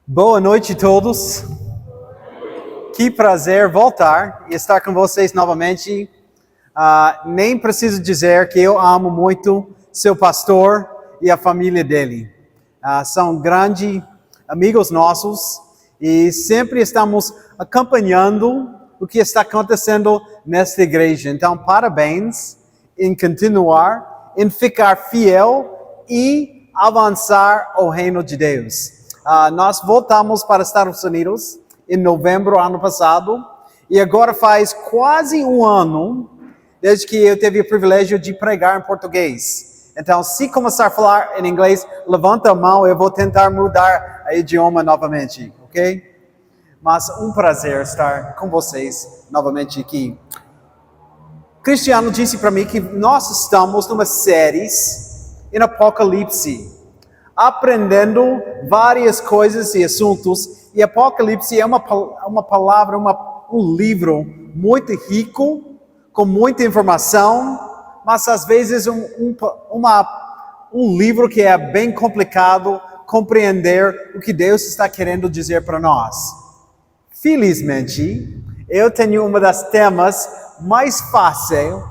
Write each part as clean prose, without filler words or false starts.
Boa noite a todos. Que prazer voltar e estar com vocês novamente. Nem preciso dizer que eu amo muito seu pastor e a família dele. São grandes amigos nossos e sempre estamos acompanhando o que está acontecendo nesta igreja. Então, parabéns em continuar, em ficar fiel e avançar o reino de Deus. Nós voltamos para os Estados Unidos em novembro do ano passado e agora faz quase um ano desde que eu tive o privilégio de pregar em português. Então, se começar a falar em inglês, levanta a mão, eu vou tentar mudar o idioma novamente, ok? Mas um prazer estar com vocês novamente aqui. Cristiano disse para mim que nós estamos numa série em Apocalipse, aprendendo várias coisas e assuntos. E Apocalipse é uma palavra, um livro muito rico, com muita informação, mas às vezes um livro que é bem complicado compreender o que Deus está querendo dizer para nós. Felizmente, eu tenho uma das temas mais fáceis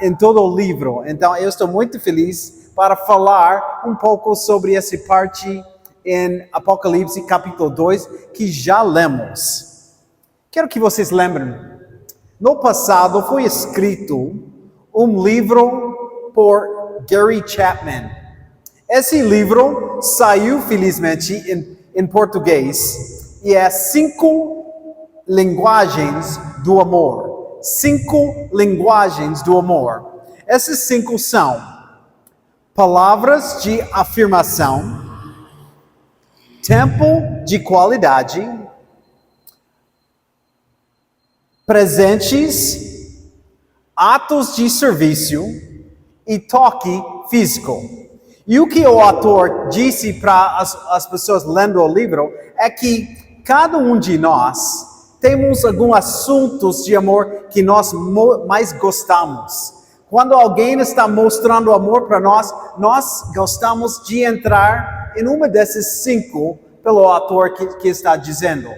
em todo o livro. Então, eu estou muito feliz para falar um pouco sobre essa parte em Apocalipse capítulo 2, que já lemos. Quero que vocês lembrem. No passado foi escrito um livro por Gary Chapman. Esse livro saiu felizmente em português e é 5 linguagens do amor. 5 linguagens do amor. Essas 5 são palavras de afirmação, tempo de qualidade, presentes, atos de serviço e toque físico. E o que o autor disse para as pessoas lendo o livro é que cada um de nós temos alguns assuntos de amor que nós mais gostamos. Quando alguém está mostrando amor para nós, nós gostamos de entrar em uma dessas 5 pelo autor que está dizendo.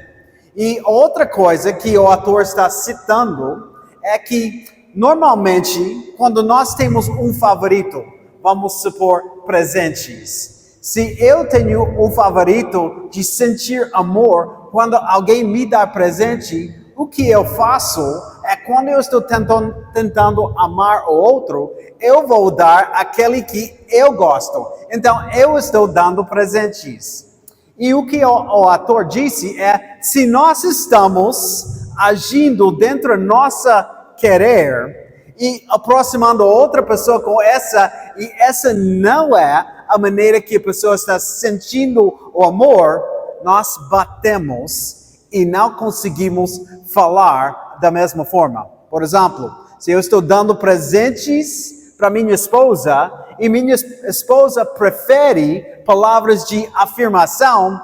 E outra coisa que o autor está citando é que, normalmente, quando nós temos um favorito, vamos supor presentes. Se eu tenho um favorito de sentir amor, quando alguém me dá presente, o que eu faço é quando eu estou tentando amar o outro, eu vou dar aquele que eu gosto. Então, eu estou dando presentes. E o que o autor disse é, se nós estamos agindo dentro do nosso querer e aproximando outra pessoa com essa, e essa não é a maneira que a pessoa está sentindo o amor, nós batemos e não conseguimos falar da mesma forma. Por exemplo, se eu estou dando presentes para minha esposa e minha esposa prefere palavras de afirmação,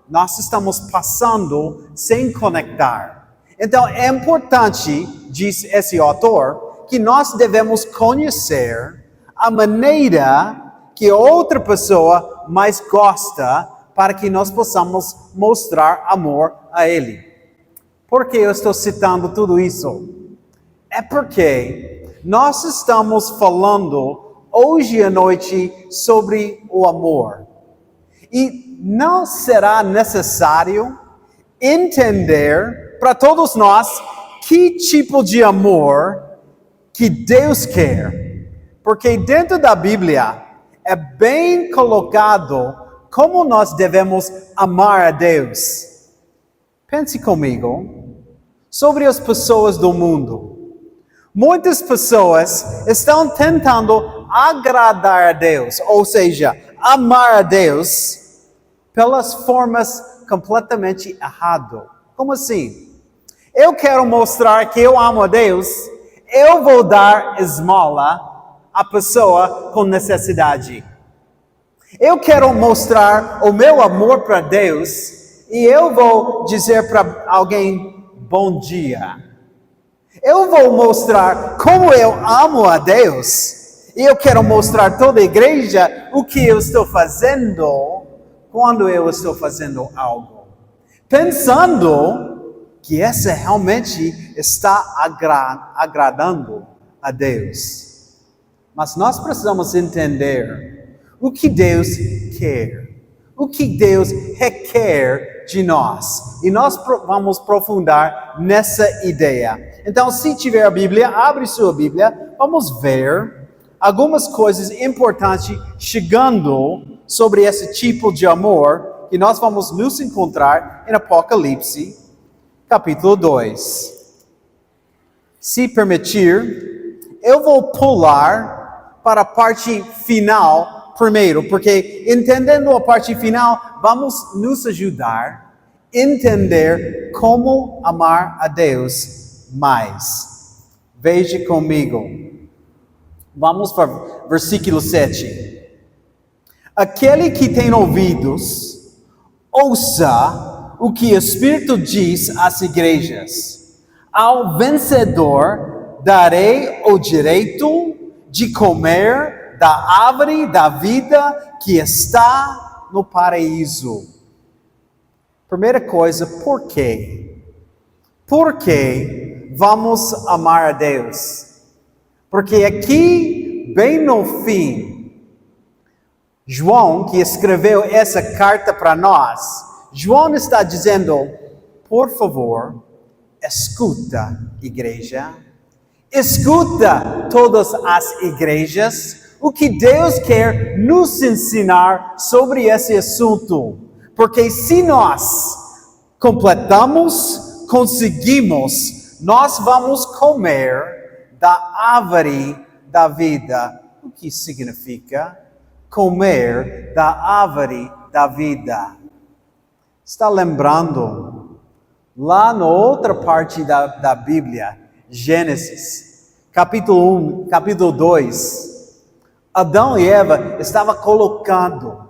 nós estamos passando sem conectar. Então é importante, diz esse autor, que nós devemos conhecer a maneira que outra pessoa mais gosta para que nós possamos mostrar amor a ele. Por que eu estou citando tudo isso? É porque nós estamos falando hoje à noite sobre o amor. E não será necessário entender para todos nós que tipo de amor que Deus quer. Porque dentro da Bíblia é bem colocado como nós devemos amar a Deus. Pense comigo sobre as pessoas do mundo. Muitas pessoas estão tentando agradar a Deus, ou seja, amar a Deus pelas formas completamente erradas. Como assim? Eu quero mostrar que eu amo a Deus, eu vou dar esmola à pessoa com necessidade. Eu quero mostrar o meu amor para Deus e eu vou dizer para alguém bom dia. Eu vou mostrar como eu amo a Deus e eu quero mostrar a toda a igreja o que eu estou fazendo quando eu estou fazendo algo. pensando que essa realmente está agradando a Deus. Mas nós precisamos entender o que Deus quer, o que Deus requer de nós. E nós vamos aprofundar nessa ideia. Então, se tiver a Bíblia, abre sua Bíblia, vamos ver algumas coisas importantes chegando sobre esse tipo de amor que nós vamos nos encontrar em Apocalipse, capítulo 2. Se permitir, eu vou pular para a parte final primeiro, porque entendendo a parte final, vamos nos ajudar a entender como amar a Deus mais. Veja comigo. Vamos para o versículo 7. Aquele que tem ouvidos, ouça o que o Espírito diz às igrejas. Ao vencedor darei o direito de comer da árvore da vida que está no paraíso. Primeira coisa, por quê? Por que vamos amar a Deus? Porque aqui, bem no fim, João, que escreveu essa carta para nós, João está dizendo, por favor, escuta, igreja. Escuta todas as igrejas, o que Deus quer nos ensinar sobre esse assunto. Porque se nós completamos, conseguimos, nós vamos comer da árvore da vida. O que significa comer da árvore da vida? Está lembrando? Lá na outra parte da Bíblia, Gênesis, capítulo 1, capítulo 2, Adão e Eva estavam colocando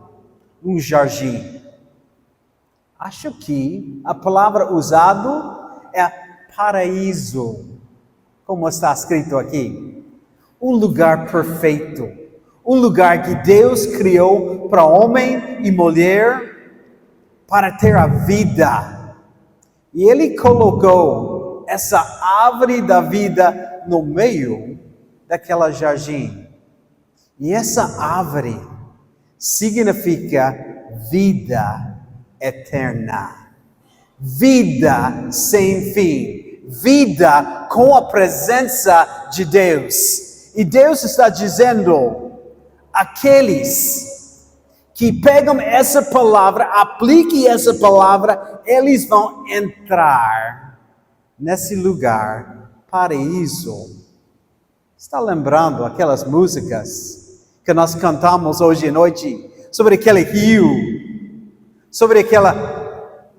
um jardim. Acho que a palavra usada é paraíso, como está escrito aqui. Um lugar perfeito. Um lugar que Deus criou para homem e mulher para ter a vida. E Ele colocou essa árvore da vida no meio daquela jardim. E essa árvore significa vida eterna. Vida sem fim. Vida com a presença de Deus. E Deus está dizendo, aqueles que pegam essa palavra, apliquem essa palavra, eles vão entrar nesse lugar, paraíso. Está lembrando aquelas músicas que nós cantamos hoje à noite, sobre aquele rio, sobre aquele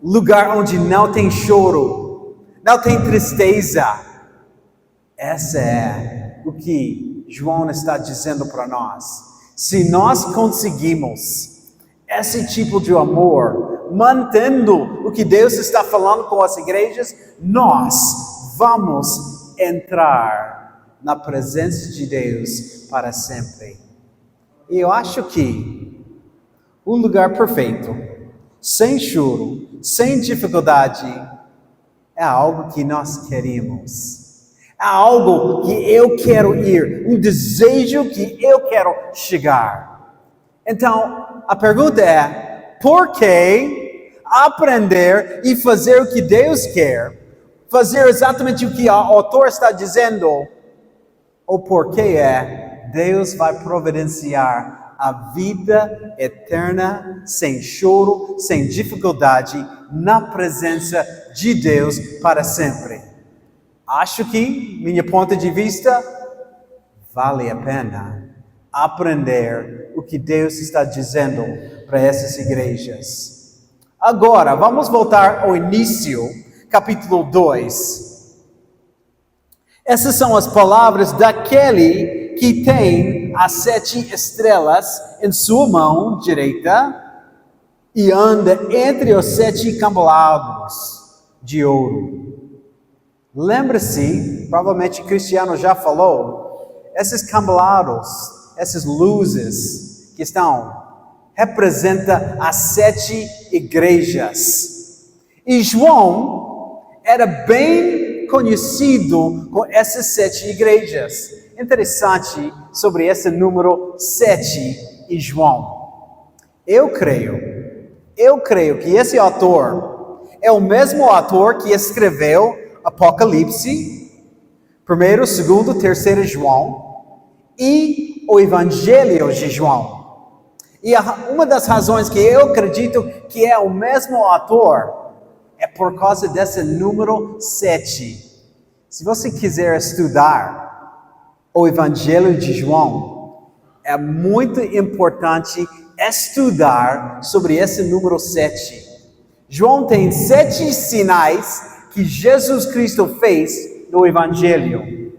lugar onde não tem choro, não tem tristeza? Essa é o que João está dizendo para nós. Se nós conseguimos esse tipo de amor, mantendo o que Deus está falando com as igrejas, nós vamos entrar na presença de Deus para sempre. E eu acho que um lugar perfeito, sem choro, sem dificuldade, é algo que nós queremos. É algo que eu quero ir, um desejo que eu quero chegar. Então, a pergunta é, por que aprender e fazer o que Deus quer? Fazer exatamente o que o autor está dizendo? Ou por que Deus vai providenciar a vida eterna, sem choro, sem dificuldade, na presença de Deus para sempre? Acho que, minha ponto de vista, vale a pena aprender o que Deus está dizendo para essas igrejas. Agora, vamos voltar ao início, capítulo 2. Essas são as palavras daquele que tem as 7 estrelas em sua mão direita e anda entre os 7 candelabros de ouro. Lembre-se, provavelmente o Cristiano já falou, esses candelabros, essas luzes que estão, representam as 7 igrejas. E João era bem conhecido com essas 7 igrejas. Interessante sobre esse número 7 em João. Eu creio que esse autor é o mesmo autor que escreveu Apocalipse, 1º, 2º, 3º João e o Evangelho de João. E uma das razões que eu acredito que é o mesmo autor é por causa desse número 7. Se você quiser estudar o Evangelho de João, é muito importante estudar sobre esse número 7. João tem 7 sinais que Jesus Cristo fez no Evangelho.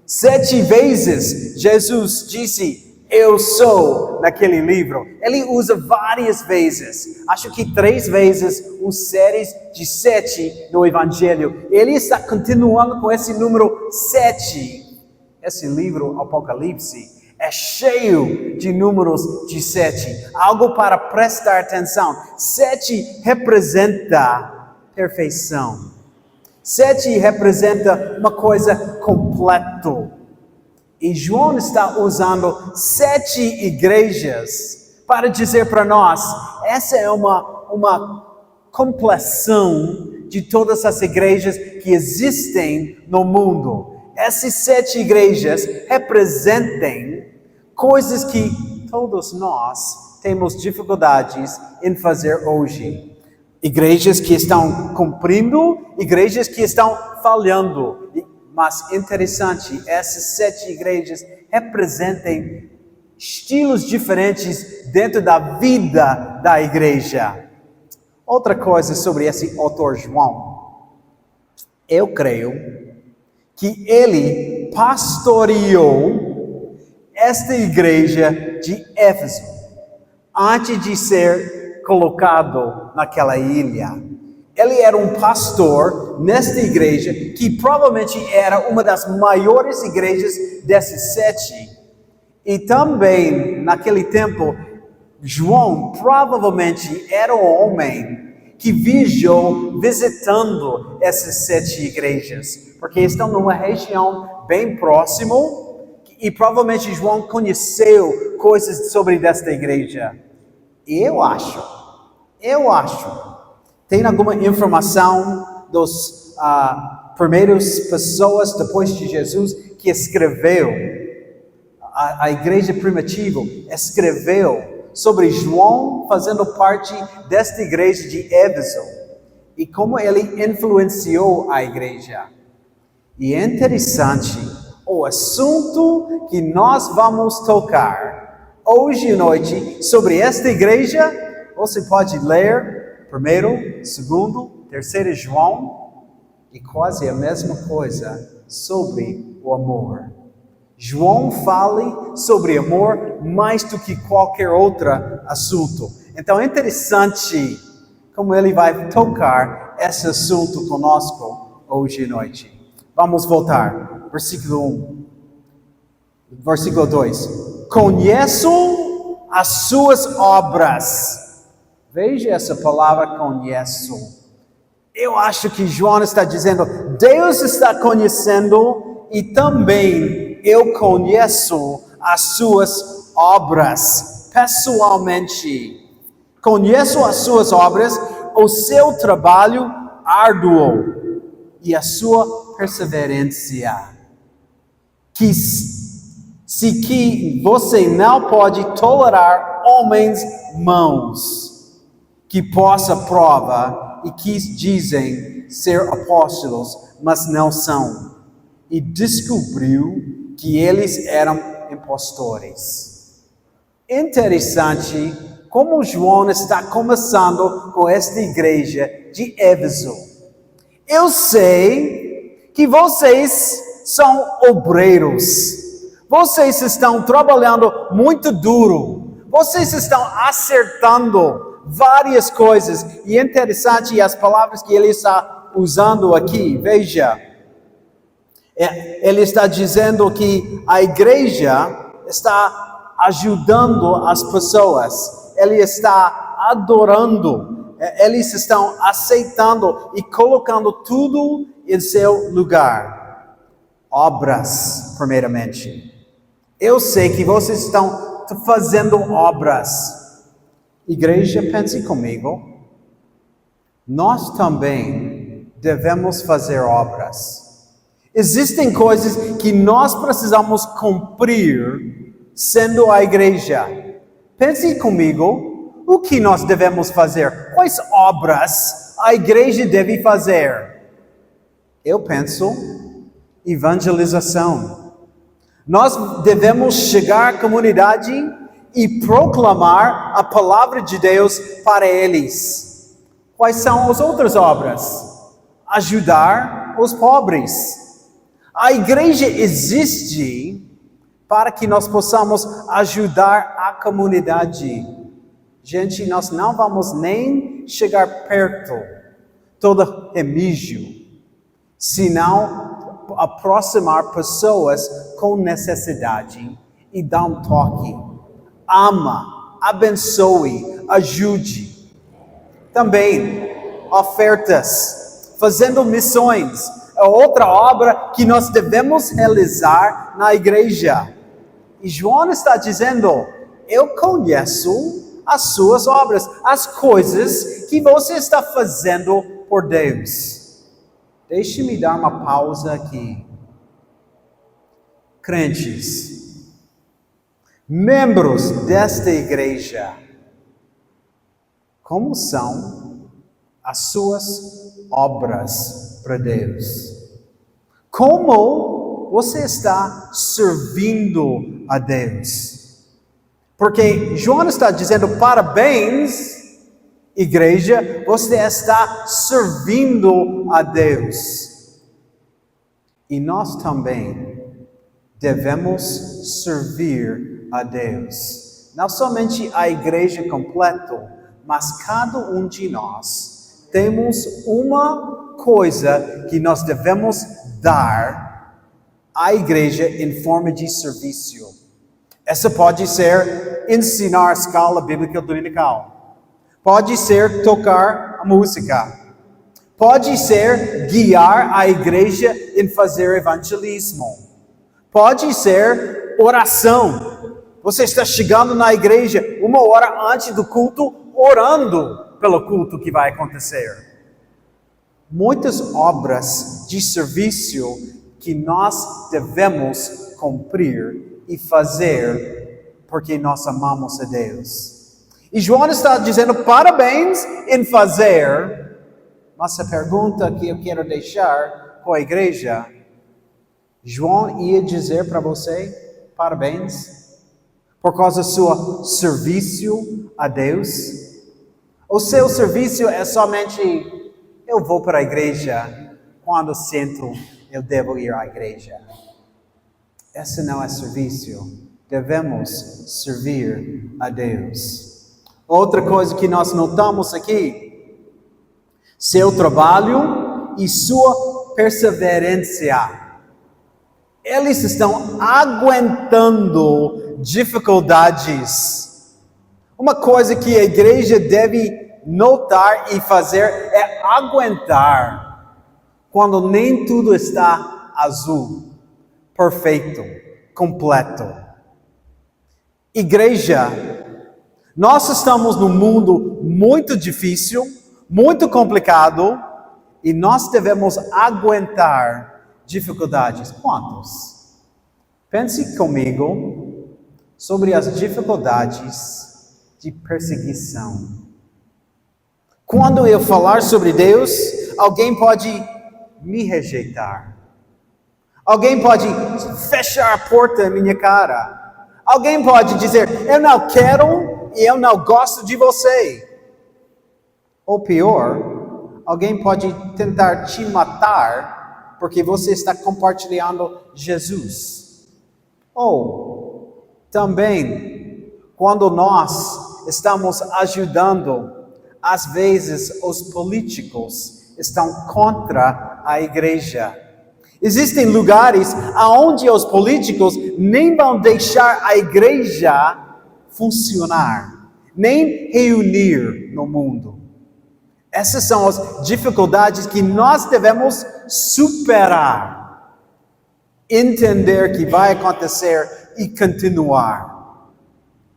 7 vezes Jesus disse, eu sou, naquele livro. Ele usa várias vezes. Acho que 3 vezes os séries de 7 no Evangelho. Ele está continuando com esse número 7. Esse livro, Apocalipse, é cheio de números de 7. Algo para prestar atenção. 7 representa perfeição. 7 representa uma coisa completa. E João está usando 7 igrejas para dizer para nós, essa é uma compleção de todas as igrejas que existem no mundo. Essas 7 igrejas representam coisas que todos nós temos dificuldades em fazer hoje. Igrejas que estão cumprindo, igrejas que estão falhando. Mas interessante, essas 7 igrejas representam estilos diferentes dentro da vida da igreja. Outra coisa sobre esse autor João. Eu creio que ele pastoreou esta igreja de Éfeso antes de ser colocado naquela ilha. Ele era um pastor nesta igreja, que provavelmente era uma das maiores igrejas dessas 7. E também, naquele tempo, João provavelmente era um homem que viajou visitando essas 7 igrejas. Porque estão numa região bem próxima e provavelmente João conheceu coisas sobre esta igreja. Eu acho. Tem alguma informação dos primeiras pessoas depois de Jesus que escreveu, a igreja primitiva escreveu sobre João fazendo parte desta igreja de Éfeso e como ele influenciou a igreja. E é interessante o assunto que nós vamos tocar hoje à noite sobre esta igreja. Você pode ler 1º, 2º, 3º João, e quase a mesma coisa sobre o amor. João fala sobre amor mais do que qualquer outro assunto. Então é interessante como ele vai tocar esse assunto conosco hoje à noite. Vamos voltar. Versículo 1. Versículo 2. Conheço as suas obras. Veja essa palavra conheço. Eu acho que João está dizendo, Deus está conhecendo e também eu conheço as suas obras pessoalmente. Conheço as suas obras, o seu trabalho árduo e a sua perseverança. Que você não pode tolerar homens maus que possa prova e que dizem ser apóstolos, mas não são. E descobriu que eles eram impostores. Interessante como João está começando com esta igreja de Éfeso. Eu sei que vocês são obreiros. Vocês estão trabalhando muito duro. Vocês estão acertando várias coisas. E é interessante as palavras que ele está usando aqui. Veja. Ele está dizendo que a igreja está ajudando as pessoas. Ele está adorando eles estão aceitando e colocando tudo em seu lugar. Obras, primeiramente. Eu sei que vocês estão fazendo obras. Igreja, pense comigo. Nós também devemos fazer obras. Existem coisas que nós precisamos cumprir sendo a igreja. Pense comigo, o que nós devemos fazer? Quais obras a igreja deve fazer? Eu penso, evangelização. Nós devemos chegar à comunidade e proclamar a palavra de Deus para eles. Quais são as outras obras? Ajudar os pobres. A igreja existe para que nós possamos ajudar a comunidade. Gente, nós não vamos nem chegar perto todo remígio, senão aproximar pessoas com necessidade e dar um toque. Ama, abençoe, ajude. Também, ofertas, fazendo missões. É outra obra que nós devemos realizar na igreja. E João está dizendo, eu conheço as suas obras, as coisas que você está fazendo por Deus. Deixe-me dar uma pausa aqui. Crentes, membros desta igreja, como são as suas obras para Deus? Como você está servindo a Deus? Porque João está dizendo, parabéns, igreja, você está servindo a Deus. E nós também devemos servir a Deus. Não somente a igreja completa, mas cada um de nós temos uma coisa que nós devemos dar à igreja em forma de serviço. Essa pode ser ensinar a escola bíblica dominical. Pode ser tocar a música. Pode ser guiar a igreja em fazer evangelismo. Pode ser oração. Você está chegando na igreja 1 hora antes do culto, orando pelo culto que vai acontecer. Muitas obras de serviço que nós devemos cumprir e fazer porque nós amamos a Deus. E João está dizendo parabéns em fazer, mas a pergunta que eu quero deixar com a igreja, João ia dizer para você parabéns por causa do seu serviço a Deus? O seu serviço é somente eu vou para a igreja quando sinto eu devo ir à igreja. Esse não é serviço. Devemos servir a Deus. Outra coisa que nós notamos aqui, seu trabalho e sua perseverança. Eles estão aguentando dificuldades. Uma coisa que a igreja deve notar e fazer é aguentar quando nem tudo está azul, perfeito, completo. Igreja, nós estamos num mundo muito difícil, muito complicado, e nós devemos aguentar dificuldades. Quantos? Pense comigo sobre as dificuldades de perseguição. Quando eu falar sobre Deus, alguém pode me rejeitar. Alguém pode fechar a porta na minha cara. Alguém pode dizer, eu não quero e eu não gosto de você. Ou pior, alguém pode tentar te matar porque você está compartilhando Jesus. Ou também, quando nós estamos ajudando, às vezes os políticos estão contra a igreja. Existem lugares onde os políticos nem vão deixar a igreja funcionar, nem reunir no mundo. Essas são as dificuldades que nós devemos superar, entender que vai acontecer e continuar.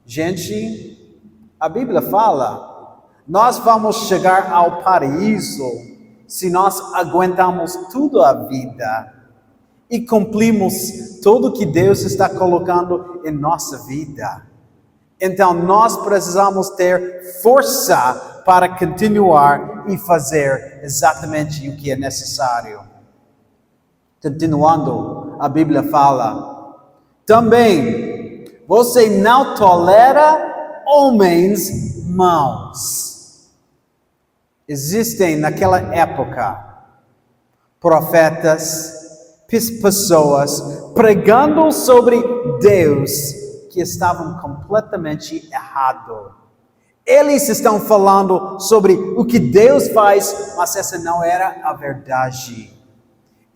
Gente, a Bíblia fala, nós vamos chegar ao paraíso se nós aguentamos toda a vida e cumprimos tudo que Deus está colocando em nossa vida. Então nós precisamos ter força para continuar e fazer exatamente o que é necessário. Continuando, a Bíblia fala, também, você não tolera homens maus. Existem naquela época profetas, pessoas pregando sobre Deus que estavam completamente errados. Eles estão falando sobre o que Deus faz, mas essa não era a verdade.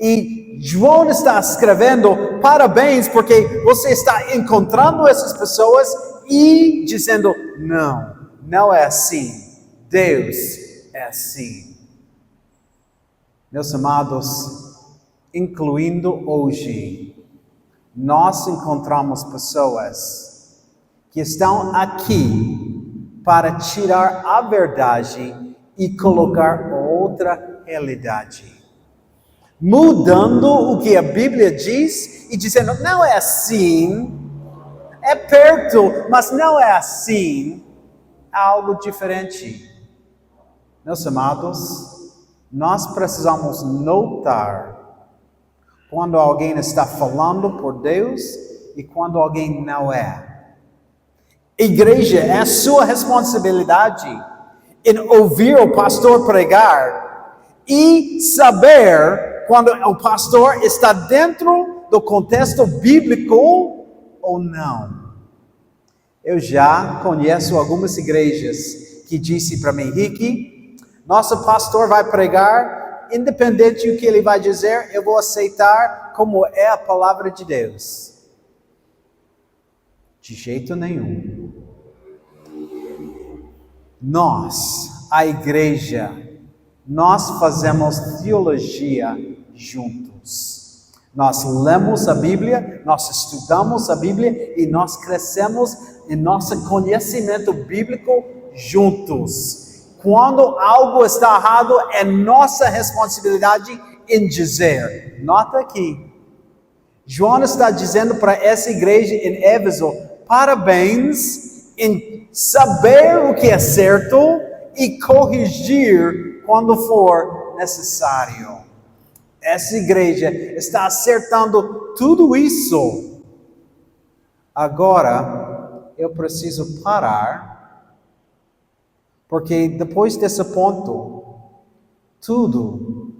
E João está escrevendo, parabéns, porque você está encontrando essas pessoas e dizendo, não é assim. Deus é assim. Meus amados, incluindo hoje, nós encontramos pessoas que estão aqui para tirar a verdade e colocar outra realidade. Mudando o que a Bíblia diz e dizendo, não é assim, é perto, mas não é assim, é algo diferente. Meus amados, nós precisamos notar quando alguém está falando por Deus e quando alguém não é. Igreja, é a sua responsabilidade em ouvir o pastor pregar e saber quando o pastor está dentro do contexto bíblico ou não. Eu já conheço algumas igrejas que disse para mim, Rick, nosso pastor vai pregar, independente do que ele vai dizer, eu vou aceitar como é a palavra de Deus. De jeito nenhum. Nós, a igreja, nós fazemos teologia juntos. Nós lemos a Bíblia, nós estudamos a Bíblia e nós crescemos em nosso conhecimento bíblico juntos. Quando algo está errado, é nossa responsabilidade em dizer. Nota aqui. João está dizendo para essa igreja em Éfeso, parabéns em saber o que é certo e corrigir quando for necessário. Essa igreja está acertando tudo isso. Agora, eu preciso parar, porque depois desse ponto, tudo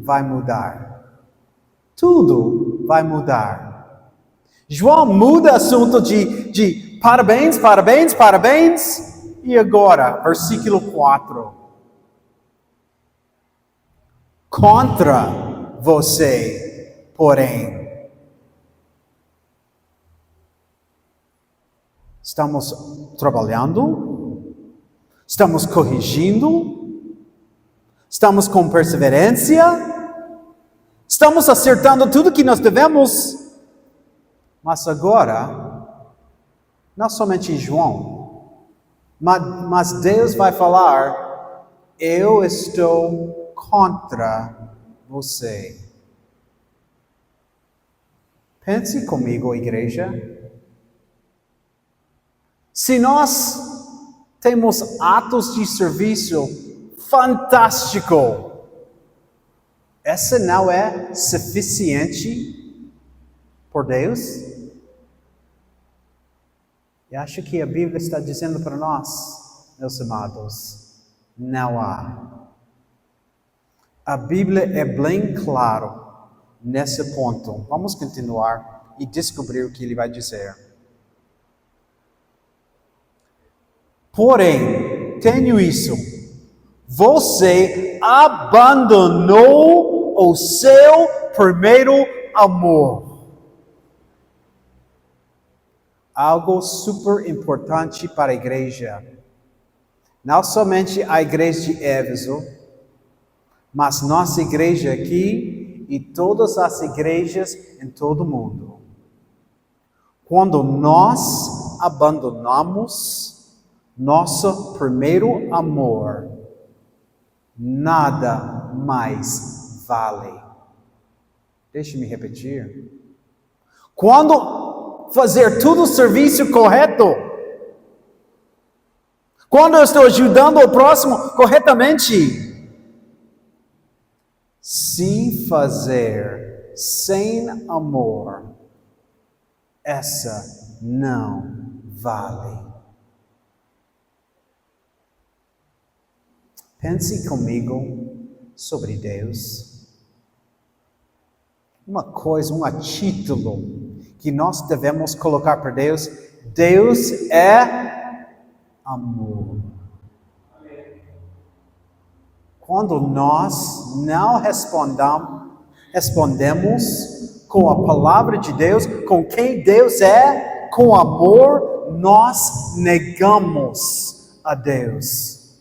vai mudar. Tudo vai mudar. João muda o assunto de parabéns, e agora, versículo 4. Contra você, porém. Estamos trabalhando, estamos corrigindo, estamos com perseverança, estamos acertando tudo que nós devemos. Mas agora, não somente João, mas Deus vai falar, eu estou contra você. Pense comigo, igreja. Se nós temos atos de serviço fantástico, essa não é suficiente por Deus? Eu acho que a Bíblia está dizendo para nós, meus amados, não há. A Bíblia é bem claro nesse ponto. Vamos continuar e descobrir o que ele vai dizer. Porém, tenho isso. Você abandonou o seu primeiro amor. Algo super importante para a igreja. Não somente a igreja de Éfeso, mas nossa igreja aqui e todas as igrejas em todo o mundo. Quando nós abandonamos nosso primeiro amor, nada mais vale. Deixe-me repetir. Quando fazer tudo o serviço correto, quando eu estou ajudando o próximo corretamente, se fazer sem amor, essa não vale. Pense comigo sobre Deus. Uma coisa, um título que nós devemos colocar para Deus. Deus é amor. Quando nós não respondemos com a palavra de Deus, com quem Deus é, com amor, nós negamos a Deus.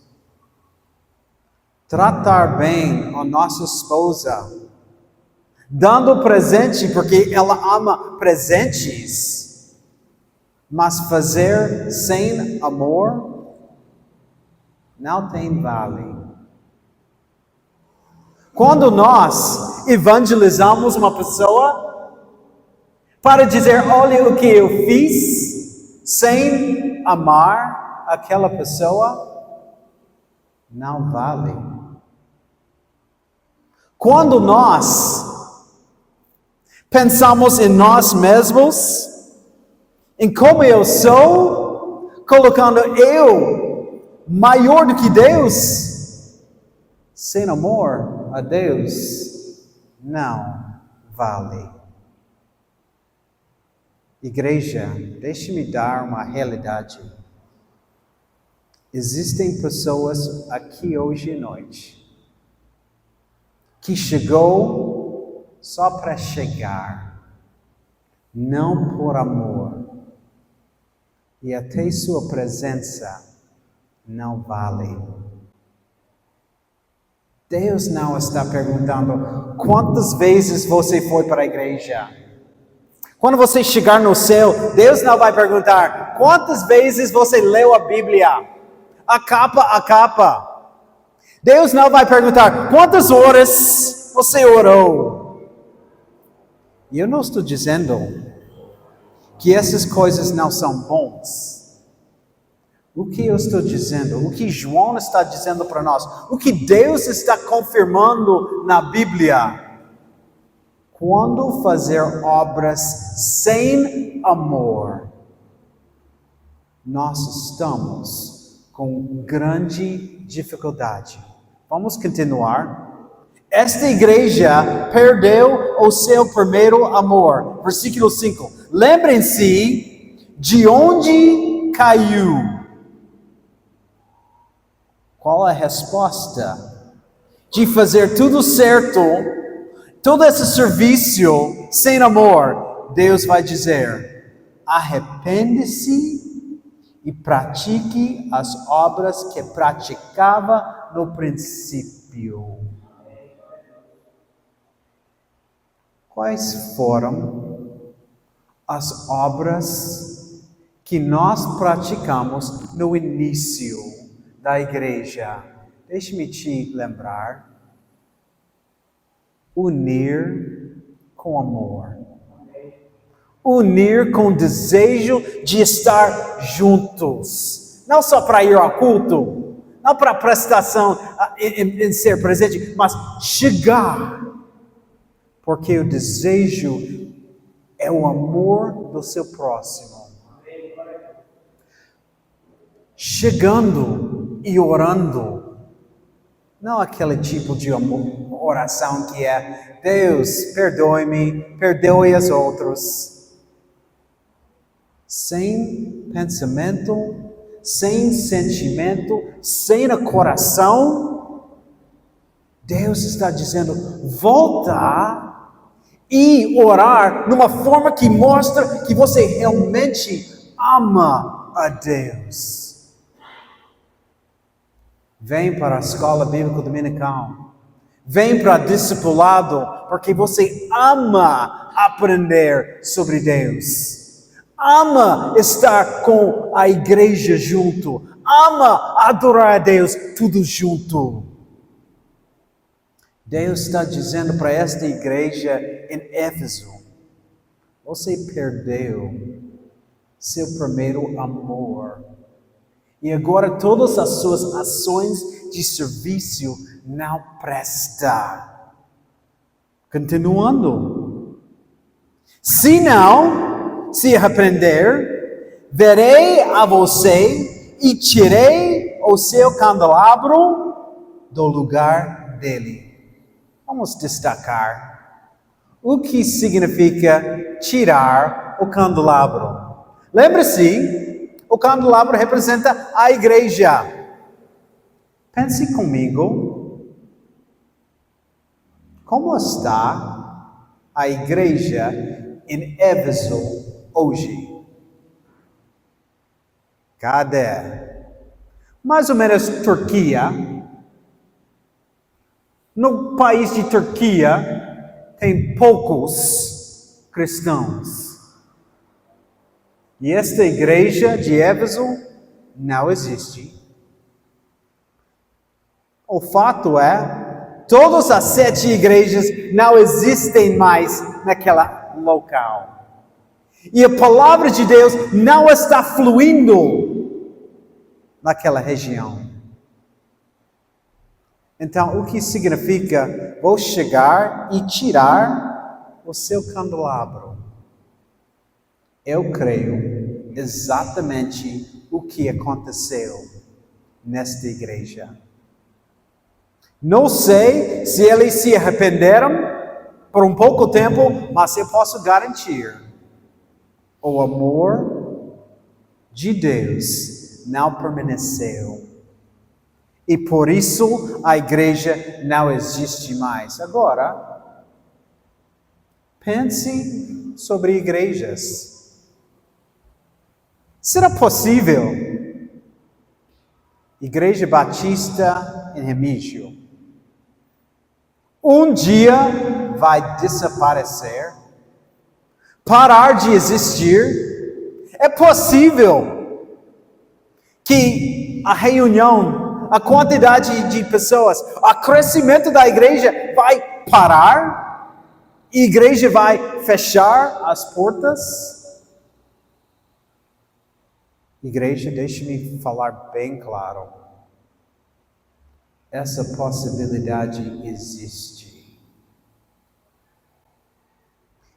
Tratar bem a nossa esposa, dando presente porque ela ama presentes, mas fazer sem amor não tem vale. Quando nós evangelizamos uma pessoa para dizer, olha o que eu fiz, sem amar aquela pessoa, não vale. Quando nós pensamos em nós mesmos, em como eu sou, colocando eu maior do que Deus, sem amor a Deus, não vale. Igreja, deixe-me dar uma realidade. Existem pessoas aqui hoje à noite que chegou só para chegar, não por amor, e até sua presença não vale. Deus não está perguntando quantas vezes você foi para a igreja. Quando você chegar no céu, Deus não vai perguntar quantas vezes você leu a Bíblia, a capa. Deus não vai perguntar quantas horas você orou. E eu não estou dizendo que essas coisas não são bons. O que eu estou dizendo, o que João está dizendo para nós, o que Deus está confirmando na Bíblia, quando fazer obras sem amor, nós estamos com grande dificuldade. Vamos continuar. Esta igreja perdeu o seu primeiro amor. Versículo 5. Lembrem-se de onde caiu. Qual a resposta? De fazer tudo certo, todo esse serviço sem amor, Deus vai dizer, arrepende-se e pratique as obras que praticava no princípio. Quais foram as obras que nós praticamos no início da igreja? Deixe-me te lembrar. Unir com amor. Unir com desejo de estar juntos. Não só para ir ao culto, não para prestação em ser presente, mas chegar. Porque o desejo é o amor do seu próximo. Chegando e orando. Não aquele tipo de oração que é, Deus, perdoe-me, perdoe os outros. Sem pensamento, sem sentimento, sem o coração, Deus está dizendo, volta e orar numa forma que mostra que você realmente ama a Deus. Vem para a escola bíblica dominical. Vem para discipulado, porque você ama aprender sobre Deus. Ama estar com a igreja junto. Ama adorar a Deus tudo junto. Deus está dizendo para esta igreja em Éfeso: você perdeu seu primeiro amor. E agora todas as suas ações de serviço não prestam. Continuando. Se não se arrepender, verei a você e tirei o seu candelabro do lugar dele. Vamos destacar o que significa tirar o candelabro. Lembre-se, o candelabro representa a igreja. Pense comigo, como está a igreja em Éfeso hoje? Cadê? Mais ou menos Turquia. No país de Turquia, tem poucos cristãos. E esta igreja de Éfeso não existe. O fato é, todas as 7 igrejas não existem mais naquela local. E a palavra de Deus não está fluindo naquela região. Então, o que significa vou chegar e tirar o seu candelabro? Eu creio exatamente o que aconteceu nesta igreja. Não sei se eles se arrependeram por um pouco tempo, mas eu posso garantir: o amor de Deus não permaneceu. E por isso a igreja não existe mais. Agora, pense sobre igrejas. Será possível? Igreja Batista em Remígio um dia vai desaparecer? Parar de existir? É possível que a reunião, a quantidade de pessoas, o crescimento da igreja vai parar? A igreja vai fechar as portas? Igreja, deixe-me falar bem claro. Essa possibilidade existe.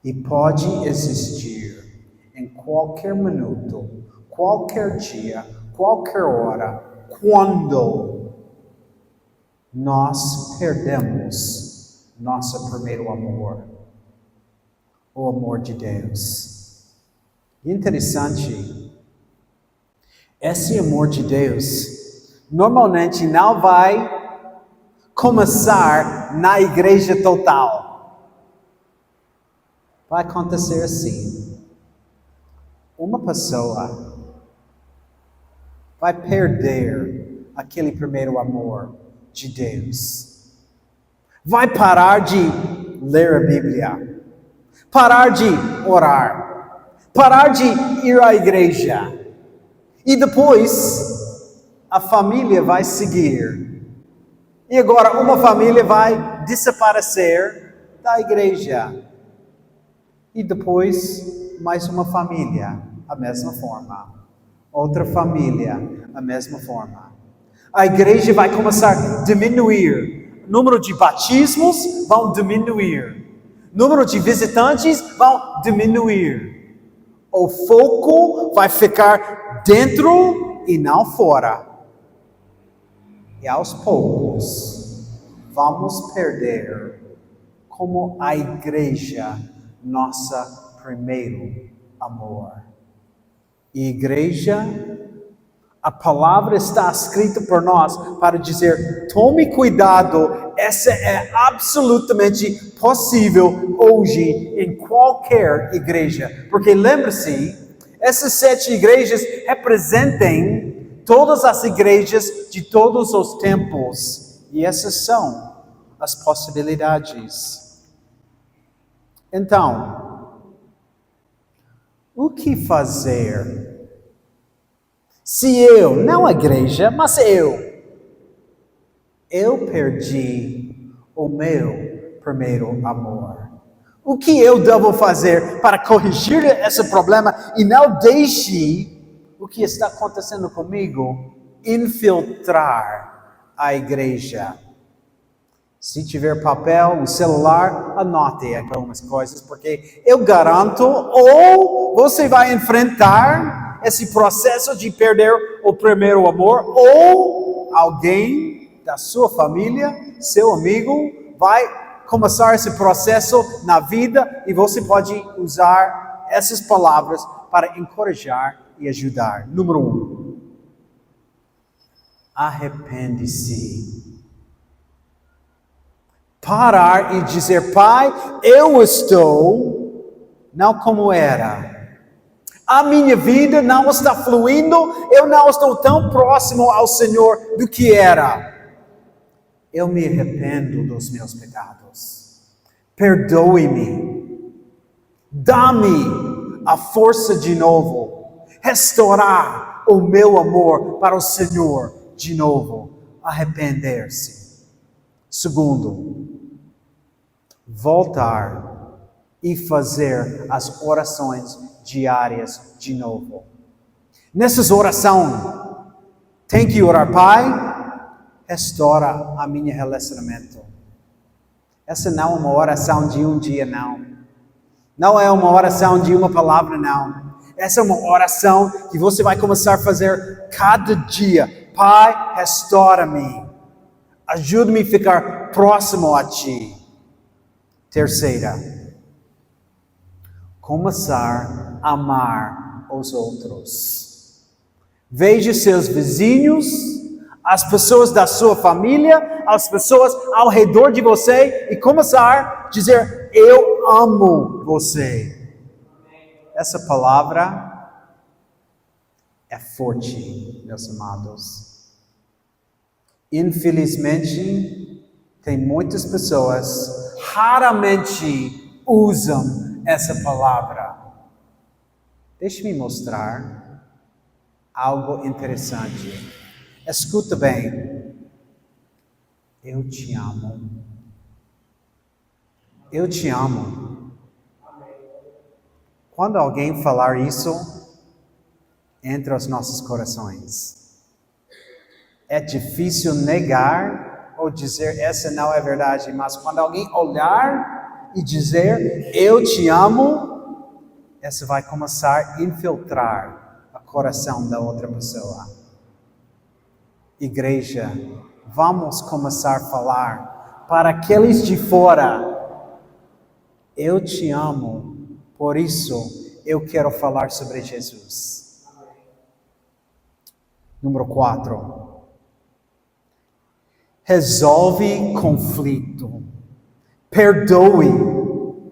E pode existir em qualquer minuto, qualquer dia, qualquer hora, quando nós perdemos nosso primeiro amor, o amor de Deus. Interessante, esse amor de Deus normalmente não vai começar na igreja total. Vai acontecer assim. Uma pessoa vai perder aquele primeiro amor de Deus. Vai parar de ler a Bíblia. Parar de orar. Parar de ir à igreja. E depois, a família vai seguir. E agora uma família vai desaparecer da igreja. E depois, mais uma família, a mesma forma. Outra família, a mesma forma. A igreja vai começar a diminuir. O número de batismos vão diminuir. O número de visitantes vão diminuir. O foco vai ficar dentro e não fora. E aos poucos, vamos perder como a igreja nosso primeiro amor. E igreja, a palavra está escrita por nós para dizer: tome cuidado, essa é absolutamente possível hoje em qualquer igreja. Porque lembre-se, essas 7 igrejas representam todas as igrejas de todos os tempos. E essas são as possibilidades. Então, o que fazer? Se eu, não a igreja, mas eu perdi o meu primeiro amor. O que eu devo fazer para corrigir esse problema e não deixe o que está acontecendo comigo infiltrar a igreja? Se tiver papel, um celular, anote algumas coisas, porque eu garanto, ou você vai enfrentar esse processo de perder o primeiro amor, ou alguém da sua família, seu amigo, vai começar esse processo na vida e você pode usar essas palavras para encorajar e ajudar. Número 1. Arrepende-se. Parar e dizer: Pai, eu estou não como era. A minha vida não está fluindo, eu não estou tão próximo ao Senhor do que era. Eu me arrependo dos meus pecados. Perdoe-me. Dá-me a força de novo. Restaurar o meu amor para o Senhor de novo. Arrepender-se. Segundo, voltar e fazer as orações diárias de novo. Nessas orações, tem que orar: Pai, restaura a minha relacionamento. Essa não é uma oração de um dia, não. Não é uma oração de uma palavra, não. Essa é uma oração que você vai começar a fazer cada dia. Pai, restaura-me. Ajuda-me a ficar próximo a Ti. Terceira, começar a amar os outros. Veja seus vizinhos, as pessoas da sua família, as pessoas ao redor de você e começar a dizer: eu amo você. Essa palavra é forte, meus amados. Infelizmente, tem muitas pessoas raramente usam essa palavra. Deixe-me mostrar algo interessante. Escuta bem. Eu te amo. Eu te amo. Quando alguém falar isso, entra os nossos corações. É difícil negar ou dizer essa não é verdade, mas quando alguém olhar e dizer eu te amo, essa vai começar a infiltrar o coração da outra pessoa. Igreja, vamos começar a falar para aqueles de fora: eu te amo, por isso eu quero falar sobre Jesus. Número 4. Resolve conflito. Perdoe.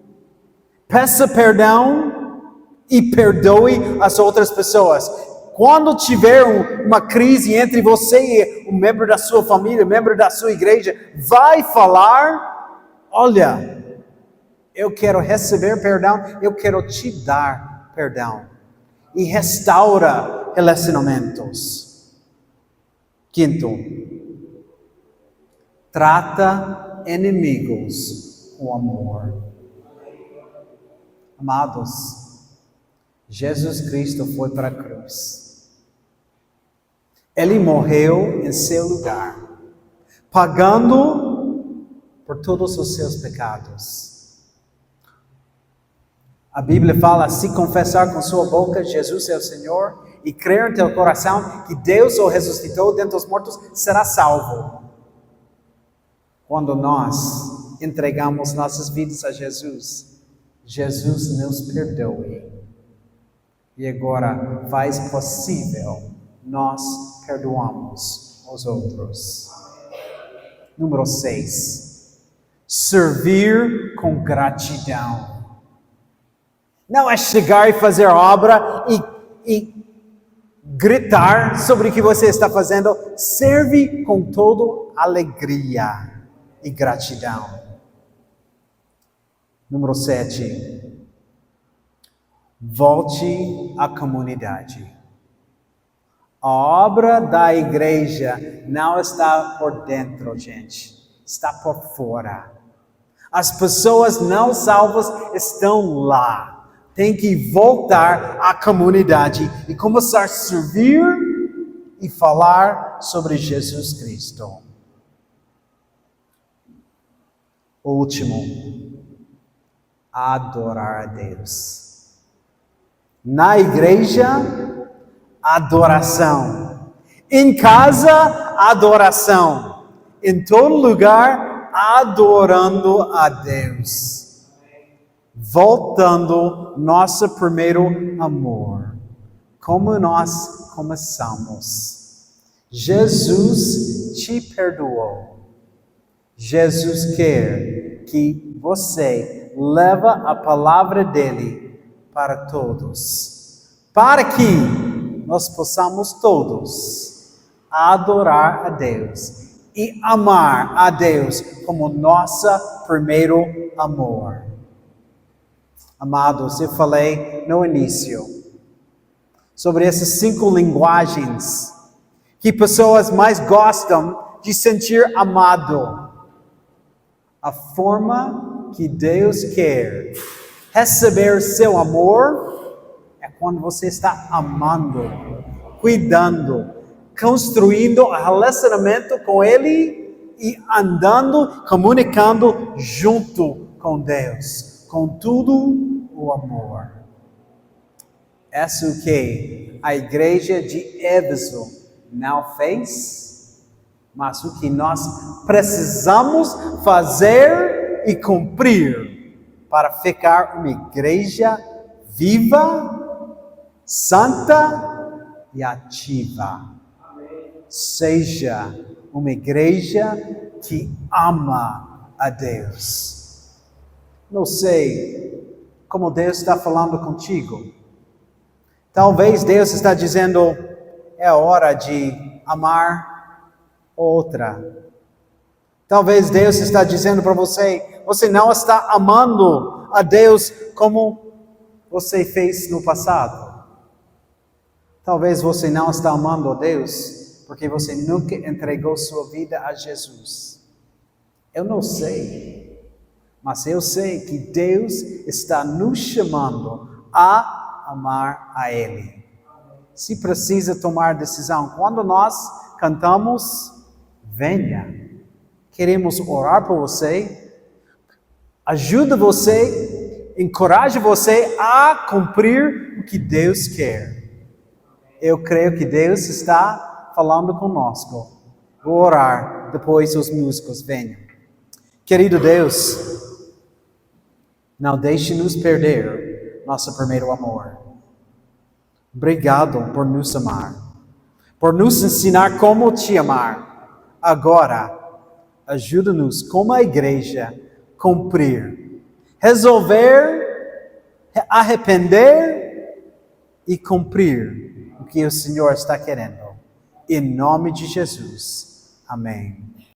Peça perdão e perdoe as outras pessoas. Quando tiver uma crise entre você e um membro da sua família, um membro da sua igreja, vai falar: olha, eu quero receber perdão, eu quero te dar perdão. E restaura relacionamentos. Quinto, trata inimigos com amor. Amados, Jesus Cristo foi para a cruz. Ele morreu em seu lugar, pagando por todos os seus pecados. A Bíblia fala: se confessar com sua boca Jesus é o Senhor e crer em teu coração que Deus o ressuscitou dentre os mortos, será salvo. Quando nós entregamos nossas vidas a Jesus, Jesus nos perdoe. E agora faz possível nós perdoamos os outros. Número 6. Servir com gratidão. Não é chegar e fazer obra e gritar sobre o que você está fazendo. Serve com toda alegria e gratidão. Número 7. Volte à comunidade. A obra da igreja não está por dentro, gente. Está por fora. As pessoas não salvas estão lá. Tem que voltar à comunidade e começar a servir e falar sobre Jesus Cristo. O último. Adorar a Deus. Na igreja, adoração. Em casa, adoração. Em todo lugar, adorando a Deus. Voltando nosso primeiro amor. Como nós começamos. Jesus te perdoou. Jesus quer que você leve a palavra dele para todos. Para que nós possamos todos adorar a Deus e amar a Deus como nosso primeiro amor. Amados, eu falei no início sobre essas 5 linguagens que pessoas mais gostam de sentir amado. A forma que Deus quer receber seu amor é quando você está amando, cuidando, construindo um relacionamento com Ele e andando, comunicando junto com Deus, com tudo o amor. Isso é o que a igreja de Éfeso não fez, mas o que nós precisamos fazer e cumprir para ficar uma igreja viva, santa e ativa. Seja uma igreja que ama a Deus. Não sei como Deus está falando contigo. Talvez Deus está dizendo, é hora de amar outra. Talvez Deus está dizendo para você, você não está amando a Deus como você fez no passado. Talvez você não está amando a Deus porque você nunca entregou sua vida a Jesus. Eu não sei, mas eu sei que Deus está nos chamando a amar a Ele. Se precisa tomar decisão, quando nós cantamos, venha. Queremos orar por você, ajuda você, encoraja você a cumprir o que Deus quer. Eu creio que Deus está falando conosco. Vou orar, depois os músicos venham. Querido Deus, não deixe-nos perder nosso primeiro amor. Obrigado por nos amar, por nos ensinar como te amar. Agora, ajuda-nos como a igreja cumprir, resolver, arrepender e cumprir o que o Senhor está querendo. Em nome de Jesus. Amém.